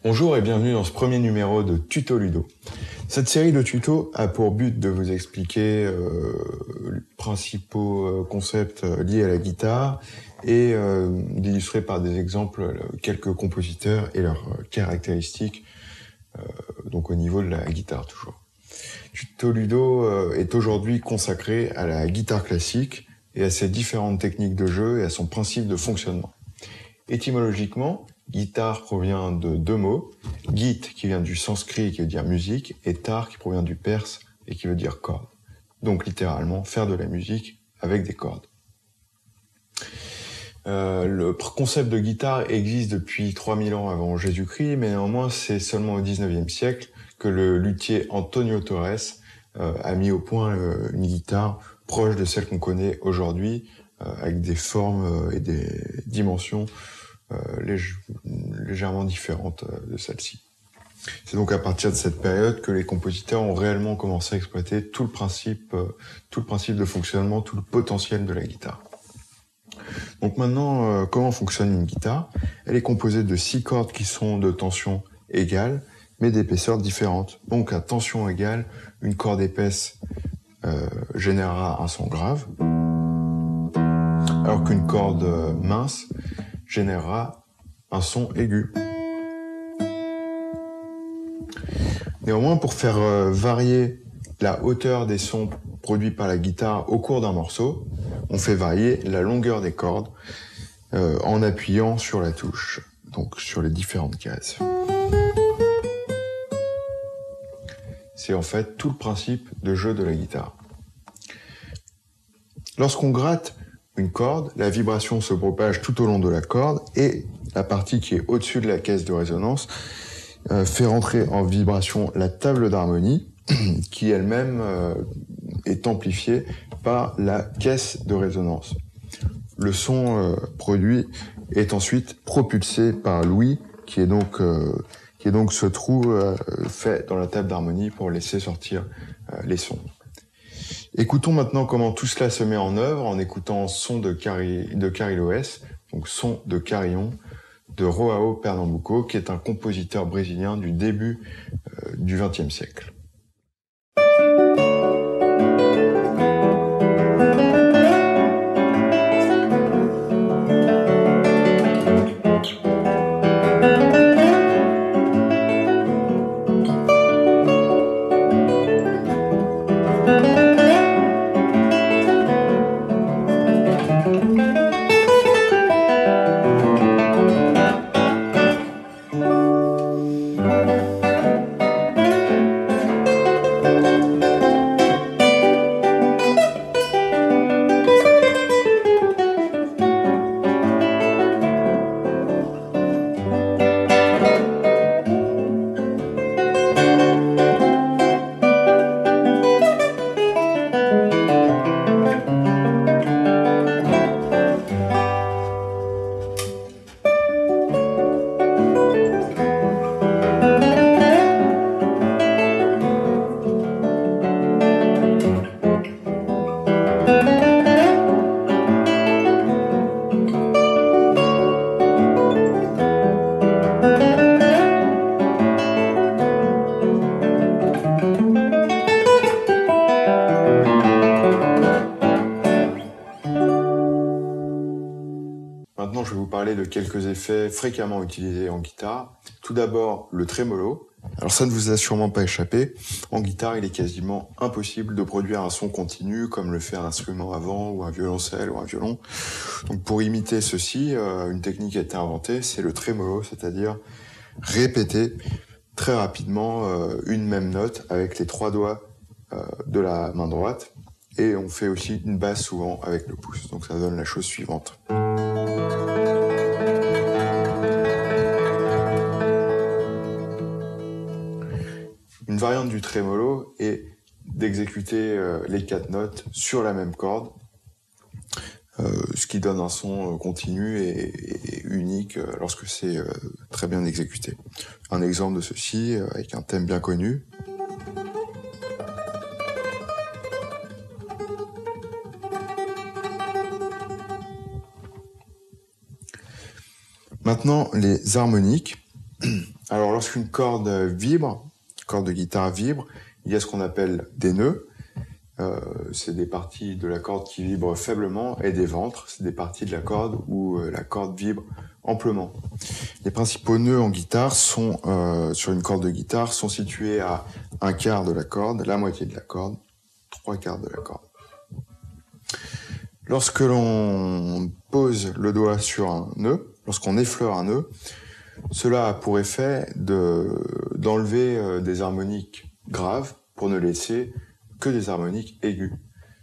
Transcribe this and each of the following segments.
Bonjour et bienvenue dans ce premier numéro de Tuto Ludo. Cette série de tutos a pour but de vous expliquer les principaux concepts liés à la guitare et d'illustrer par des exemples quelques compositeurs et leurs caractéristiques donc au niveau de la guitare toujours. Tuto Ludo est aujourd'hui consacré à la guitare classique et à ses différentes techniques de jeu et à son principe de fonctionnement. Étymologiquement, guitare provient de deux mots, git qui vient du sanskrit qui veut dire musique et tar qui provient du perse et qui veut dire corde. Donc littéralement faire de la musique avec des cordes. Le concept de guitare existe depuis 3000 ans avant Jésus-Christ, mais néanmoins c'est seulement au 19e siècle que le luthier Antonio Torres a mis au point une guitare proche de celle qu'on connaît aujourd'hui, avec des formes et des dimensions légèrement différentes de celle-ci. C'est donc à partir de cette période que les compositeurs ont réellement commencé à exploiter tout le principe de fonctionnement, tout le potentiel de la guitare. Donc maintenant, comment fonctionne une guitare ? Elle est composée de 6 cordes qui sont de tension égale, mais d'épaisseur différente. Donc à tension égale, une corde épaisse générera un son grave, alors qu'une corde mince générera un son aigu. Néanmoins, pour faire varier la hauteur des sons produits par la guitare au cours d'un morceau, on fait varier la longueur des cordes en appuyant sur la touche, donc sur les différentes cases. C'est en fait tout le principe de jeu de la guitare. Lorsqu'on gratte une corde, la vibration se propage tout au long de la corde et la partie qui est au-dessus de la caisse de résonance fait rentrer en vibration la table d'harmonie qui elle-même est amplifiée par la caisse de résonance. Le son produit est ensuite propulsé par l'ouïe qui est donc ce trou fait dans la table d'harmonie pour laisser sortir les sons. Écoutons maintenant comment tout cela se met en œuvre en écoutant Son de Carrilho S, donc Son de Carillon, de João Pernambuco, qui est un compositeur brésilien du début du XXe siècle. Maintenant, je vais vous parler de quelques effets fréquemment utilisés en guitare. Tout d'abord, le trémolo. Alors ça ne vous a sûrement pas échappé. En guitare, il est quasiment impossible de produire un son continu comme le fait un instrument à vent ou un violoncelle ou un violon. Donc pour imiter ceci, une technique a été inventée, c'est le trémolo, c'est-à-dire répéter très rapidement une même note avec les 3 doigts de la main droite. Et on fait aussi une basse souvent avec le pouce. Donc ça donne la chose suivante. Une variante du trémolo est d'exécuter les 4 notes sur la même corde, ce qui donne un son continu et unique lorsque c'est très bien exécuté. Un exemple de ceci avec un thème bien connu. Maintenant, les harmoniques. Alors, lorsqu'une corde vibre, corde de guitare vibre, il y a ce qu'on appelle des nœuds. C'est des parties de la corde qui vibrent faiblement, et des ventres, c'est des parties de la corde où la corde vibre amplement. Les principaux nœuds en guitare sont, sur une corde de guitare, sont situés à un quart de la corde, la moitié de la corde, trois quarts de la corde. Lorsque l'on pose le doigt sur un nœud, lorsqu'on effleure un nœud, cela a pour effet d'enlever des harmoniques graves pour ne laisser que des harmoniques aiguës.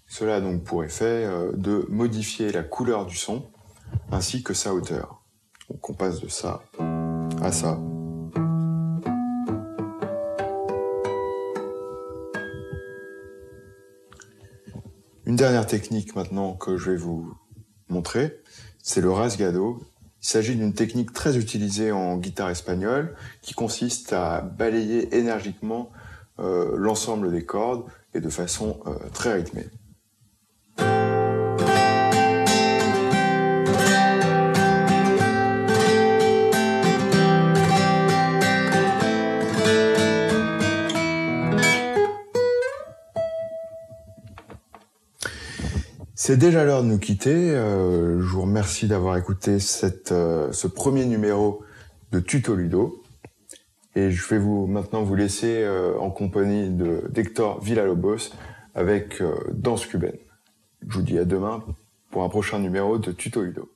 Cela a donc pour effet de modifier la couleur du son ainsi que sa hauteur. Donc on passe de ça à ça. Une dernière technique maintenant que je vais vous montrer, c'est le rasgado. Il s'agit d'une technique très utilisée en guitare espagnole qui consiste à balayer énergiquement l'ensemble des cordes et de façon très rythmée. C'est déjà l'heure de nous quitter. Je vous remercie d'avoir écouté ce premier numéro de Tuto Ludo. Et je vais maintenant vous laisser en compagnie d'Hector Villalobos avec Danse cubaine. Je vous dis à demain pour un prochain numéro de Tuto Ludo.